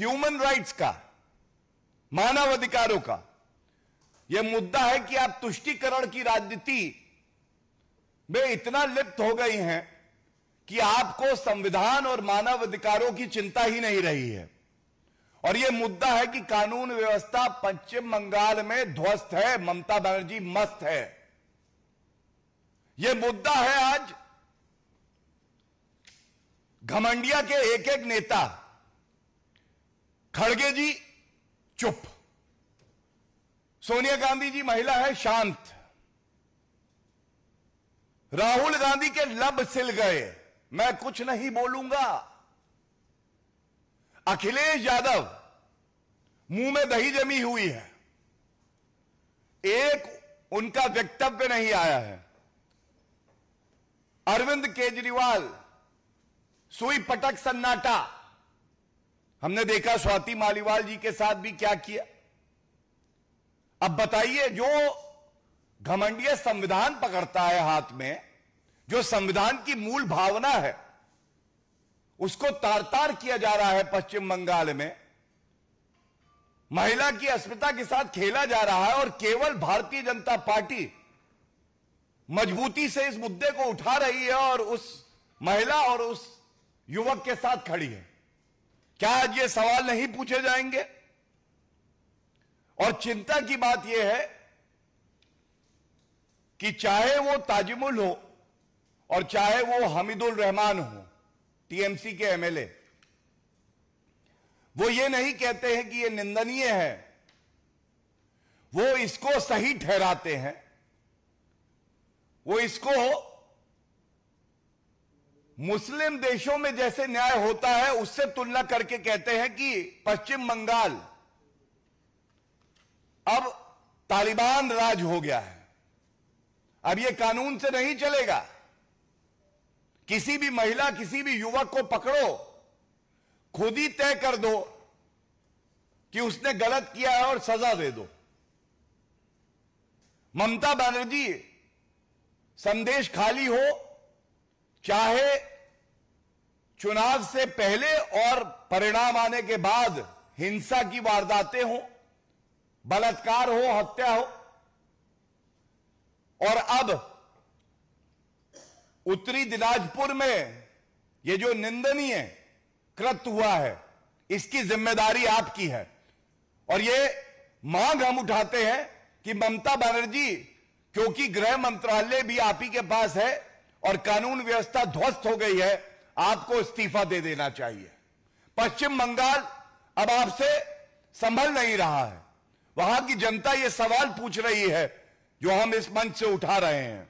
Human rights का, मानवाधिकारों का। यह मुद्दा है कि आप तुष्टीकरण की राजनीति में इतना लिप्त हो गई हैं कि आपको संविधान और मानवाधिकारों की चिंता ही नहीं रही है। और यह मुद्दा है कि कानून व्यवस्था पश्चिम बंगाल में ध्वस्त है, ममता बनर्जी मस्त है। यह मुद्दा है आज घमंडिया के एक एक नेता। खड़गे जी चुप, सोनिया गांधी जी महिला है शांत, राहुल गांधी के लब सिल गए, मैं कुछ नहीं बोलूंगा। अखिलेश यादव मुंह में दही जमी हुई है, एक उनका वक्तव्य नहीं आया है। अरविंद केजरीवाल सुई पटक सन्नाटा। हमने देखा स्वाति मालीवाल जी के साथ भी क्या किया। अब बताइए, जो घमंडिया संविधान पकड़ता है हाथ में, जो संविधान की मूल भावना है, उसको तार तार किया जा रहा है पश्चिम बंगाल में। महिला की अस्मिता के साथ खेला जा रहा है और केवल भारतीय जनता पार्टी मजबूती से इस मुद्दे को उठा रही है और उस महिला और उस युवक के साथ खड़ी है। क्या आज ये सवाल नहीं पूछे जाएंगे? और चिंता की बात यह है कि चाहे वो ताजिमुल हो और चाहे वो हमीदुल रहमान हो, टीएमसी के एमएलए, वो ये नहीं कहते हैं कि ये निंदनीय है, वो इसको सही ठहराते हैं। वो इसको मुस्लिम देशों में जैसे न्याय होता है उससे तुलना करके कहते हैं कि पश्चिम बंगाल अब तालिबान राज हो गया है, अब यह कानून से नहीं चलेगा। किसी भी महिला, किसी भी युवक को पकड़ो, खुद ही तय कर दो कि उसने गलत किया है और सजा दे दो। ममता बनर्जी संदेश खाली हो, चाहे चुनाव से पहले और परिणाम आने के बाद हिंसा की वारदातें हो, बलात्कार हो, हत्या हो, और अब उत्तरी दिनाजपुर में यह जो निंदनीय कृत्य हुआ है, इसकी जिम्मेदारी आपकी है। और यह मांग हम उठाते हैं कि ममता बनर्जी, क्योंकि गृह मंत्रालय भी आप ही के पास है और कानून व्यवस्था ध्वस्त हो गई है, आपको इस्तीफा दे देना चाहिए। पश्चिम बंगाल अब आपसे संभल नहीं रहा है। वहां की जनता यह सवाल पूछ रही है जो हम इस मंच से उठा रहे हैं।